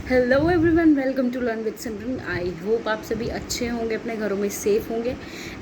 Hello everyone, welcome to learn with Simran. I hope आप सभी अच्छे होंगे, अपने घरों में सेफ होंगे।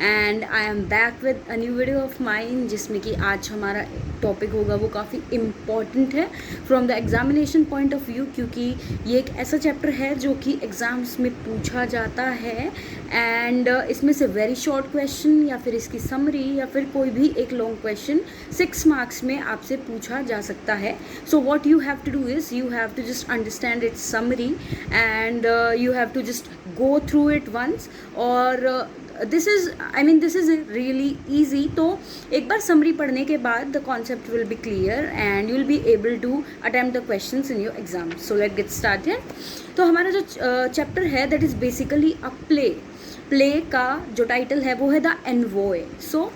And I am back with a new video of mine, जिसमें कि आज हमारा टॉपिक होगा वो काफ़ी इम्पॉर्टेंट है from the examination point of view, क्योंकि ये एक ऐसा चैप्टर है जो कि एग्ज़ाम्स में पूछा जाता है। एंड इसमें से वेरी शॉर्ट क्वेश्चन या फिर इसकी समरी या फिर कोई भी एक लॉन्ग क्वेश्चन 6 मार्क्स में आपसे पूछा जा सकता है। So what you have to do is you have to just understand its summary and you have to just go through it once, or this is really easy। तो एक बार summary पढ़ने के बाद the concept will be clear and you will be able to attempt the questions in your exam। so let's get started। तो हमारा जो chapter है that is basically a play का जो टाइटल है वो है द एनवॉय। सो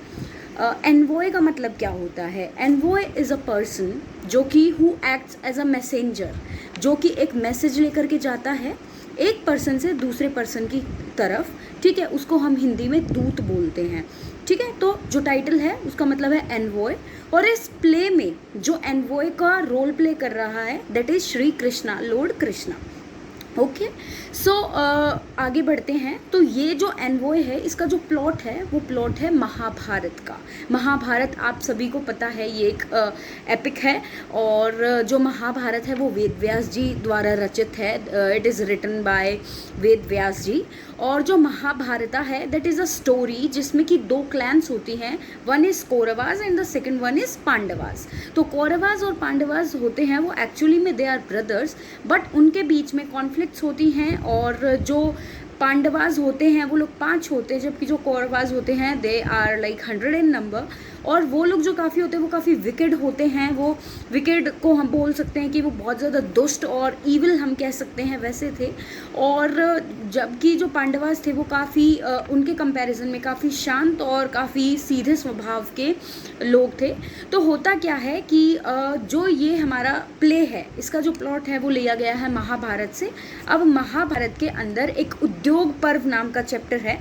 एनवॉय का मतलब क्या होता है? एनवॉय इज़ अ पर्सन जो कि who acts as a messenger, जो कि एक मैसेज लेकर के जाता है एक पर्सन से दूसरे पर्सन की तरफ। ठीक है, उसको हम हिंदी में दूत बोलते हैं। ठीक है, तो जो टाइटल है उसका मतलब है एनवॉय। और इस प्ले में जो एनवॉय का रोल प्ले कर रहा है that is Shri Krishna, lord Krishna. Okay, so आगे बढ़ते हैं। तो ये जो एनवॉय है इसका जो प्लॉट है वो प्लॉट है महाभारत का। महाभारत आप सभी को पता है ये एक एपिक है, और जो महाभारत है वो वेद व्यास जी द्वारा रचित है। It is written bye Ved Vyas जी। और जो महाभारता है दैट इज़ अ स्टोरी जिसमें कि 2 क्लैन्स होती हैं, one is Kauravas and the second one is Pandavas. तो कौरवास और पांडवास होते हैं वो एक्चुअली में दे आर ब्रदर्स, बट उनके बीच में कॉन्फ्लिक्ट्स होती हैं। और जो पांडवास होते हैं वो लोग 5 होते हैं, जबकि जो कौरवास होते हैं they are like 100 in number. और वो लोग जो काफ़ी होते हैं वो काफ़ी विकेड होते हैं। वो विकेड को हम बोल सकते हैं कि वो बहुत ज़्यादा दुष्ट और ईविल हम कह सकते हैं वैसे थे। और जबकि जो पांडवास थे वो काफ़ी उनके कंपैरिजन में काफ़ी शांत और काफ़ी सीधे स्वभाव के लोग थे। तो होता क्या है कि जो ये हमारा प्ले है इसका जो प्लॉट है वो लिया गया है महाभारत से। अब महाभारत के अंदर एक उद्योग पर्व नाम का चैप्टर है।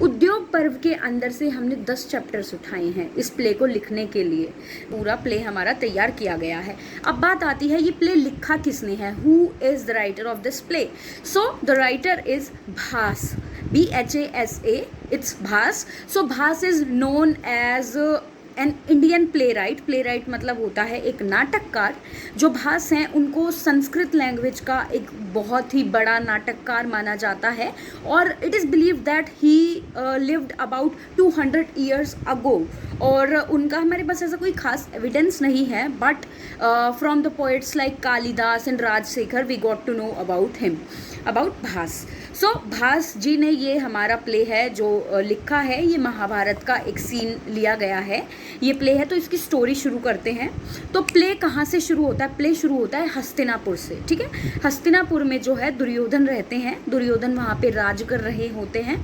उद्योग पर्व के अंदर से हमने 10 चैप्टर्स उठाए हैं इस प्ले को लिखने के लिए। पूरा प्ले हमारा तैयार किया गया है। अब बात आती है ये प्ले लिखा किसने है, who is the writer of this play. So the writer is Bhasa, BHASA, it's Bhasa. So Bhasa is known as an Indian playwright मतलब होता है एक नाटककार। जो भास हैं उनको संस्कृत लैंग्वेज का एक बहुत ही बड़ा नाटककार माना जाता है। और it is believe that he lived about 200 years ago. और उनका हमारे पास ऐसा कोई खास एविडेंस नहीं है, but from the poets like Kalidas and Rajshekhar we got to know about him, about Bhasa. So Bhasa ji ने ये हमारा प्ले है जो लिखा है, ये महाभारत का एक सीन लिया गया है। ये प्ले है तो इसकी स्टोरी शुरू करते हैं। तो प्ले कहाँ से शुरू होता है? प्ले शुरू होता है हस्तिनापुर से। ठीक है, हस्तिनापुर में जो है दुर्योधन रहते हैं। दुर्योधन वहाँ पे राज कर रहे होते हैं।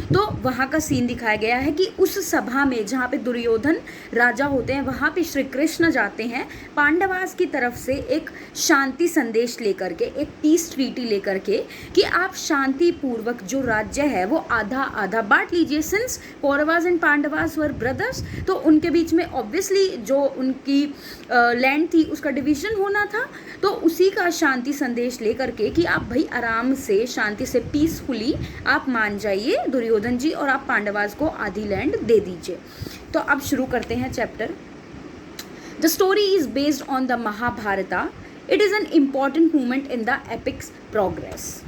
तो वहाँ का सीन दिखाया गया है कि उस सभा में जहाँ पे दुर्योधन राजा होते हैं वहाँ पे श्री कृष्ण जाते हैं पांडवास की तरफ से एक शांति संदेश लेकर के, एक पीस ट्रीटी लेकर के, कि आप शांति पूर्वक जो राज्य है वो आधा आधा बांट लीजिए। Since Kauravas and Pandavas were brothers, तो उनके बीच में ऑब्वियसली जो उनकी लैंड थी उसका डिवीजन होना था। तो उसी का शांति संदेश लेकर के कि आप भाई आराम से शांति से पीसफुली आप मान जाइए दुर्योधन जी, और आप पांडवास को आधी लैंड दे दीजिए। तो अब शुरू करते हैं chapter. The story is based on the Mahabharata. It is an important movement in the epic's progress.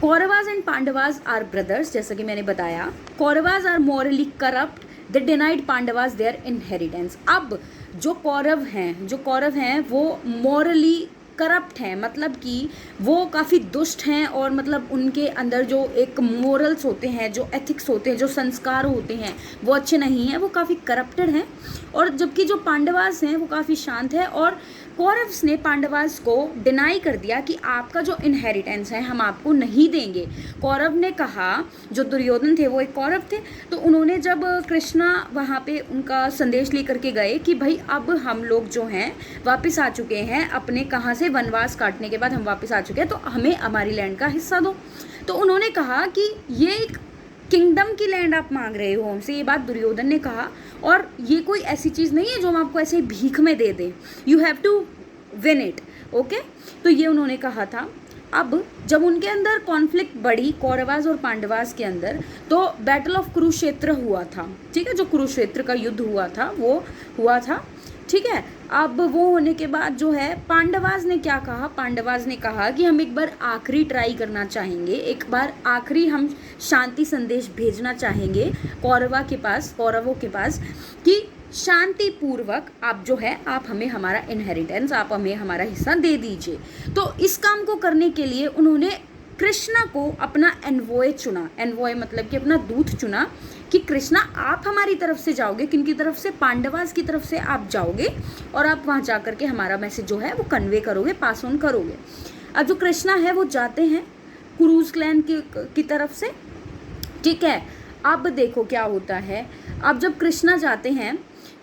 Kauravas and Pandavas are brothers, जैसा कि मैंने बताया। Kauravas are morally corrupt, they denied Pandavas their inheritance. अब जो कौरव हैं वो मॉरली करप्ट हैं, मतलब कि वो काफ़ी दुष्ट हैं। और मतलब उनके अंदर जो एक मोरल्स होते हैं, जो एथिक्स होते हैं, जो संस्कार होते हैं वो अच्छे नहीं हैं, वो काफ़ी करप्टेड हैं। और जबकि जो पांडवास हैं वो काफ़ी शांत है। और कौरव्स ने पांडवास को डिनाई कर दिया कि आपका जो इनहेरिटेंस है हम आपको नहीं देंगे। कौरव ने कहा, जो दुर्योधन थे वो एक कौरव थे, तो उन्होंने जब कृष्णा वहाँ पे उनका संदेश लेकर के गए कि भाई अब हम लोग जो हैं वापस आ चुके हैं अपने कहाँ से वनवास काटने के बाद हम वापस आ चुके हैं, तो हमें हमारी लैंड का हिस्सा दो। तो उन्होंने कहा कि ये एक किंगडम की लैंड आप मांग रहे हो हमसे, ये बात दुर्योधन ने कहा। और ये कोई ऐसी चीज़ नहीं है जो हम आपको ऐसे भीख में दे दें, you have to win it. Okay, तो ये उन्होंने कहा था। अब जब उनके अंदर कॉन्फ्लिक्ट बढ़ी कौरवास और पांडवास के अंदर, तो बैटल ऑफ कुरुक्षेत्र हुआ था, ठीक है, जो कुरुक्षेत्र का युद्ध हुआ था वो हुआ था, ठीक है। अब वो होने के बाद जो है पांडवास ने क्या कहा, पांडवास ने कहा कि हम एक बार आखिरी ट्राई करना चाहेंगे, एक बार आखिरी हम शांति संदेश भेजना चाहेंगे कौरवों के पास कि शांति पूर्वक आप जो है आप हमें हमारा इनहेरिटेंस, आप हमें हमारा हिस्सा दे दीजिए। तो इस काम को करने के लिए उन्होंने कृष्णा को अपना एनवॉय चुना, एनवॉय मतलब कि अपना दूत चुना कि कृष्णा आप हमारी तरफ से जाओगे, किनकी तरफ से, पांडवास की तरफ से आप जाओगे और आप वहाँ जा करके हमारा मैसेज जो है वो कन्वे करोगे, पास ऑन करोगे। अब जो कृष्णा है वो जाते हैं कुरुज क्लैन की तरफ से, ठीक है। अब देखो क्या होता है, अब जब कृष्णा जाते हैं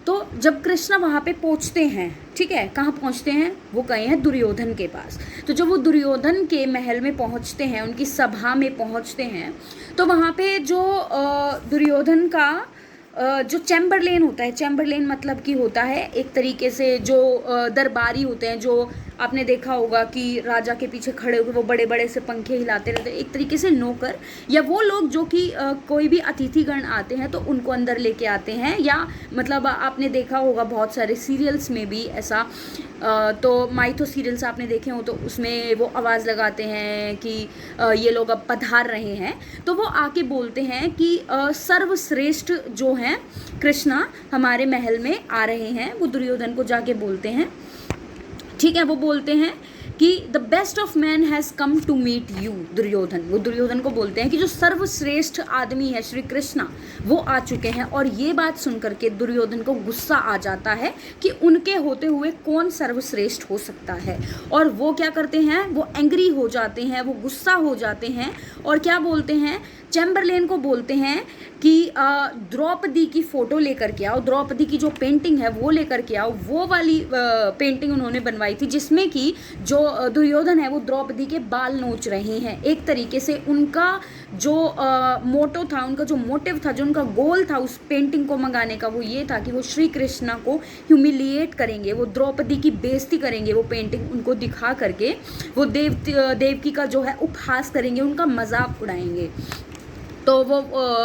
तो जब कृष्णा वहाँ पे पहुँचते हैं, ठीक है, कहाँ पहुँचते हैं, वो गए हैं दुर्योधन के पास। तो जब वो दुर्योधन के महल में पहुँचते हैं, उनकी सभा में पहुँचते हैं, तो वहाँ पे जो दुर्योधन का जो चैम्बरलेन होता है, चैम्बरलेन मतलब कि होता है एक तरीके से जो दरबारी होते हैं, जो आपने देखा होगा कि राजा के पीछे खड़े होकर वो बड़े बड़े से पंखे हिलाते रहते हैं, एक तरीके से नौकर, या वो लोग जो कि कोई भी अतिथिगण आते हैं तो उनको अंदर लेके आते हैं, या मतलब आपने देखा होगा बहुत सारे सीरियल्स में भी ऐसा, तो माइथो सीरियल्स आपने देखे हो तो उसमें वो आवाज़ लगाते हैं कि ये लोग अब पधार रहे हैं, तो वो आके बोलते हैं कि सर्वश्रेष्ठ जो हैं कृष्णा हमारे महल में आ रहे हैं, वो दुर्योधन को जाके बोलते हैं, ठीक है। वो बोलते हैं कि the best of man has come to meet you Duryodhan, वो दुर्योधन को बोलते हैं कि जो सर्वश्रेष्ठ आदमी है श्री कृष्णा वो आ चुके हैं। और ये बात सुन करके दुर्योधन को गुस्सा आ जाता है कि उनके होते हुए कौन सर्वश्रेष्ठ हो सकता है, और वो क्या करते हैं, वो एंग्री हो जाते हैं, वो गुस्सा हो जाते हैं, और क्या बोलते हैं, चैम्बरलेन को बोलते हैं कि द्रौपदी की फ़ोटो लेकर के आओ, द्रौपदी की जो पेंटिंग है वो लेकर के आओ। वो वाली पेंटिंग उन्होंने बनवाई थी जिसमें कि जो दुर्योधन है वो द्रौपदी के बाल नोच रहे हैं। एक तरीके से उनका जो मोटो था, उनका जो मोटिव था, जो उनका गोल था उस पेंटिंग को मंगाने का, वो ये था कि वो श्री कृष्णा को ह्यूमिलिएट करेंगे, वो द्रौपदी की बेइज्जती करेंगे, वो पेंटिंग उनको दिखा करके वो देवकी का जो है उपहास करेंगे, उनका मजाक उड़ाएंगे। तो वो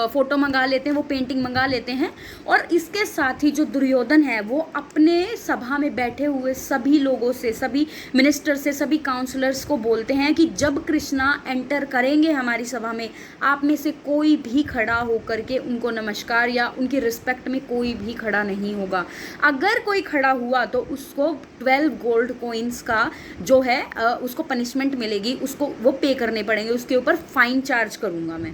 फ़ोटो मंगा लेते हैं, वो पेंटिंग मंगा लेते हैं, और इसके साथ ही जो दुर्योधन है वो अपने सभा में बैठे हुए सभी लोगों से, सभी मिनिस्टर से, सभी काउंसलर्स को बोलते हैं कि जब कृष्णा एंटर करेंगे हमारी सभा में, आप में से कोई भी खड़ा होकर के उनको नमस्कार या उनकी रिस्पेक्ट में कोई भी खड़ा नहीं होगा। अगर कोई खड़ा हुआ तो उसको 12 गोल्ड कॉइन्स का जो है उसको पनिशमेंट मिलेगी, उसको वो पे करने पड़ेंगे, उसके ऊपर फाइन चार्ज करूँगा मैं,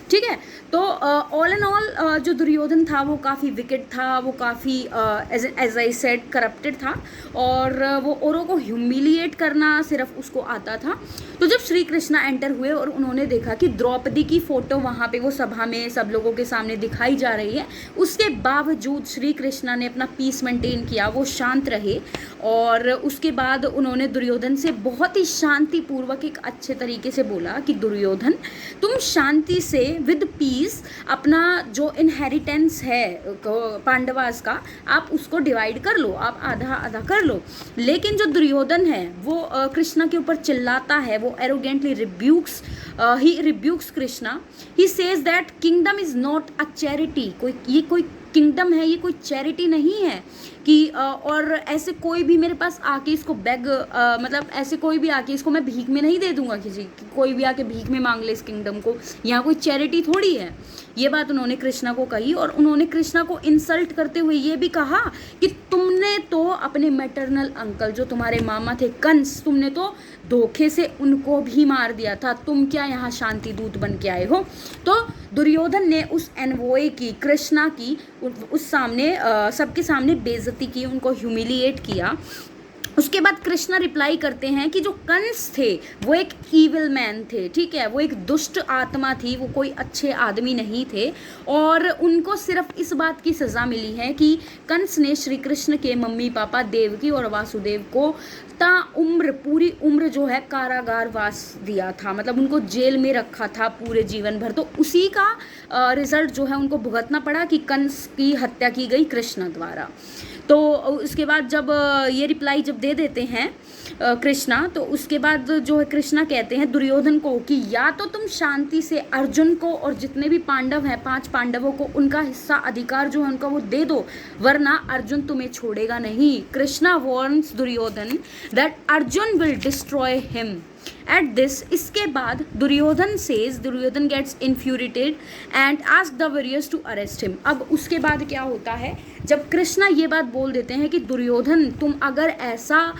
ठीक है। तो ऑल एंड ऑल जो दुर्योधन था वो काफ़ी विकेट था, वो काफ़ी एज आई सेड करप्टेड था, और वो औरों को ह्यूमिलिएट करना सिर्फ उसको आता था। तो जब श्री कृष्णा एंटर हुए और उन्होंने देखा कि द्रौपदी की फ़ोटो वहाँ पे वो सभा में सब लोगों के सामने दिखाई जा रही है, उसके बावजूद श्री कृष्णा ने अपना पीस मेंटेन किया, वो शांत रहे, और उसके बाद उन्होंने दुर्योधन से बहुत ही शांतिपूर्वक एक अच्छे तरीके से बोला कि दुर्योधन तुम शांति से विद पीस अपना जो इनहेरिटेंस है पांडवास का आप उसको डिवाइड कर लो, आप आधा आधा कर लो। लेकिन जो दुर्योधन है वो कृष्णा के ऊपर चिल्लाता है, वो arrogantly रिब्यूक्स Krishna, he says that kingdom is not a charity, कोई किंगडम है, ये कोई चैरिटी नहीं है कि और ऐसे कोई भी मेरे पास आके इसको बेग मतलब ऐसे कोई भी आके इसको मैं भीख में नहीं दे दूंगा, कोई भी आके भीख में मांग ले इस किंगडम को, यहाँ कोई चैरिटी थोड़ी है। ये बात उन्होंने कृष्णा को कही, और उन्होंने कृष्णा को इंसल्ट करते हुए ये भी कहा कि तुमने तो अपने मैटरनल अंकल जो तुम्हारे मामा थे कंस, तुमने तो धोखे से उनको भी मार दिया था, तुम क्या यहाँ शांति दूत बन के आए हो। तो दुर्योधन ने उस एनवॉय की, कृष्णा की उस सामने सबके सामने बेइज्जती की, उनको ह्यूमिलिएट किया। उसके बाद कृष्णा रिप्लाई करते हैं कि जो कंस थे वो एक ईविल मैन थे, ठीक है, वो एक दुष्ट आत्मा थी, वो कोई अच्छे आदमी नहीं थे, और उनको सिर्फ इस बात की सज़ा मिली है कि कंस ने श्री कृष्ण के मम्मी पापा देवकी और वासुदेव को पूरी उम्र जो है कारागार वास दिया था, मतलब उनको जेल में रखा था पूरे जीवन भर। तो उसी का रिजल्ट जो है उनको भुगतना पड़ा कि कंस की हत्या की गई कृष्ण द्वारा। तो उसके बाद जब ये रिप्लाई जब दे देते हैं कृष्णा, तो उसके बाद जो है कृष्णा कहते हैं दुर्योधन को कि या तो तुम शांति से अर्जुन को और जितने भी पांडव हैं 5 पांडवों को उनका हिस्सा अधिकार जो है उनका वो दे दो, वरना अर्जुन तुम्हें छोड़ेगा नहीं। Krishna warns Duryodhan that Arjun will destroy him. At this, इसके बाद Duryodhan gets infuriated and ask the warriors to arrest him. अब उसके बाद क्या होता है, जब कृष्णा ये बात बोल देते हैं कि दुर्योधन तुम अगर ऐसा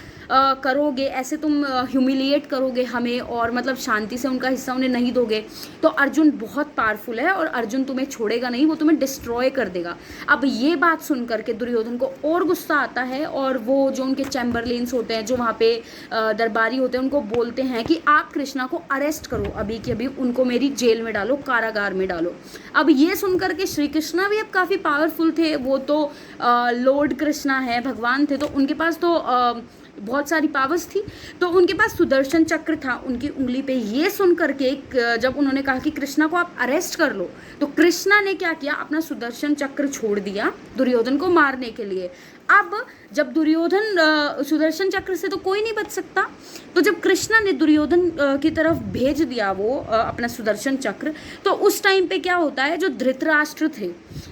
करोगे, ऐसे तुम ह्यूमिलिएट करोगे हमें और मतलब शांति से उनका हिस्सा उन्हें नहीं दोगे, तो अर्जुन बहुत पावरफुल है और अर्जुन तुम्हें छोड़ेगा नहीं, वो तुम्हें डिस्ट्रॉय कर देगा। अब ये बात सुन करके दुर्योधन को और गुस्सा आता है और वो जो उनके चैम्बरलेन्स होते हैं, जो वहाँ पे दरबारी होते हैं, उनको बोलते हैं कि आप कृष्णा को अरेस्ट करो, अभी के अभी उनको मेरी जेल में डालो, कारागार में डालो। अब ये सुन करके श्री कृष्णा भी अब काफ़ी पावरफुल थे, वो तो लॉर्ड कृष्णा है, भगवान थे, तो उनके पास तो बहुत सारी पावर्स थी, तो उनके पास सुदर्शन चक्र था उनकी उंगली पे। ये सुन करके जब उन्होंने कहा कि कृष्णा को आप अरेस्ट कर लो, तो कृष्णा ने क्या किया, अपना सुदर्शन चक्र छोड़ दिया दुर्योधन को मारने के लिए। अब जब दुर्योधन सुदर्शन चक्र से तो कोई नहीं बच सकता, तो जब कृष्णा ने दुर्योधन की तरफ भेज दिया वो अपना सुदर्शन चक्र, तो उस टाइम पे क्या होता है, जो धृतराष्ट्र थे,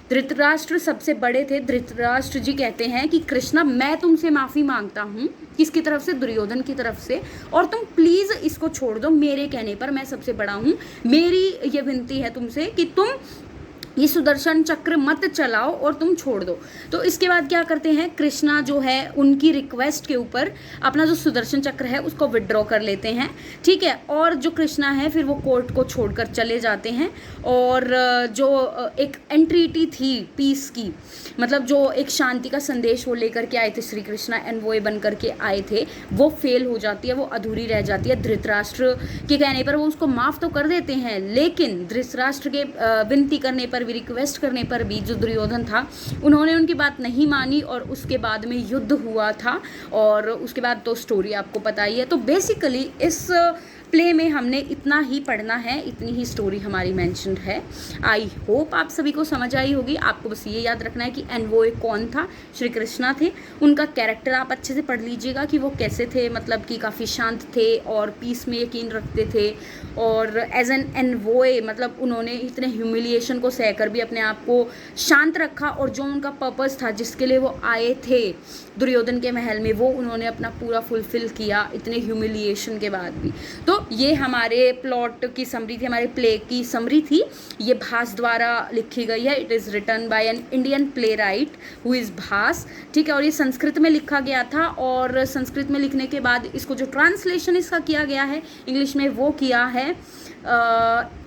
धृतराष्ट्र सबसे बड़े थे, धृतराष्ट्र जी कहते हैं कि कृष्णा मैं तुमसे माफ़ी मांगता हूँ, किसकी तरफ से, दुर्योधन की तरफ से, और तुम प्लीज़ इसको छोड़ दो, मेरे कहने पर, मैं सबसे बड़ा हूँ, मेरी ये विनती है तुमसे कि तुम ये सुदर्शन चक्र मत चलाओ और तुम छोड़ दो। तो इसके बाद क्या करते हैं, कृष्णा जो है उनकी रिक्वेस्ट के ऊपर अपना जो सुदर्शन चक्र है उसको विड्रॉ कर लेते हैं, ठीक है। और जो कृष्णा है फिर वो कोर्ट को छोड़कर चले जाते हैं, और जो एक एंट्रीटी थी पीस की, मतलब जो एक शांति का संदेश वो लेकर के आए थे श्री कृष्णा, एनवॉय बन करके आए थे, वो फेल हो जाती है, वो अधूरी रह जाती है। धृतराष्ट्र के कहने पर वो उसको माफ़ तो कर देते हैं, लेकिन धृतराष्ट्र के विनती करने पर भी, रिक्वेस्ट करने पर भी, जो दुर्योधन था उन्होंने उनकी बात नहीं मानी और उसके बाद में युद्ध हुआ था, और उसके बाद तो स्टोरी आपको पता ही है। तो बेसिकली इस प्ले में हमने इतना ही पढ़ना है, इतनी ही स्टोरी हमारी मेंशन्ड है। आई होप आप सभी को समझ आई होगी। आपको बस ये याद रखना है कि एनवॉय कौन था, श्री कृष्णा थे, उनका कैरेक्टर आप अच्छे से पढ़ लीजिएगा कि वो कैसे थे, मतलब कि काफ़ी शांत थे और पीस में यकीन रखते थे, और एज एन एनवॉय मतलब उन्होंने इतने ह्यूमिलिएशन को सहकर भी अपने आप को शांत रखा, और जो उनका पर्पस था जिसके लिए वो आए थे दुर्योधन के महल में, वो उन्होंने अपना पूरा फुलफिल किया इतने ह्यूमिलिएशन के बाद भी। तो ये हमारे प्लॉट की समरी थी, हमारे प्ले की समरी थी, ये भास द्वारा लिखी गई है। It is written by an Indian playwright who is Bhasa, ठीक है। और ये संस्कृत में लिखा गया था, और संस्कृत में लिखने के बाद इसको जो ट्रांसलेशन इसका किया गया है इंग्लिश में, वो किया है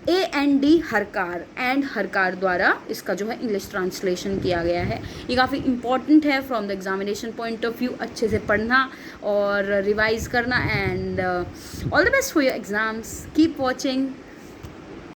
AND हरकार, एंड हरकार द्वारा इसका जो है इंग्लिश ट्रांसलेशन किया गया है। ये काफ़ी इंपॉर्टेंट है from the examination point of view, अच्छे से पढ़ना और रिवाइज करना, and all the best for your exams, keep watching.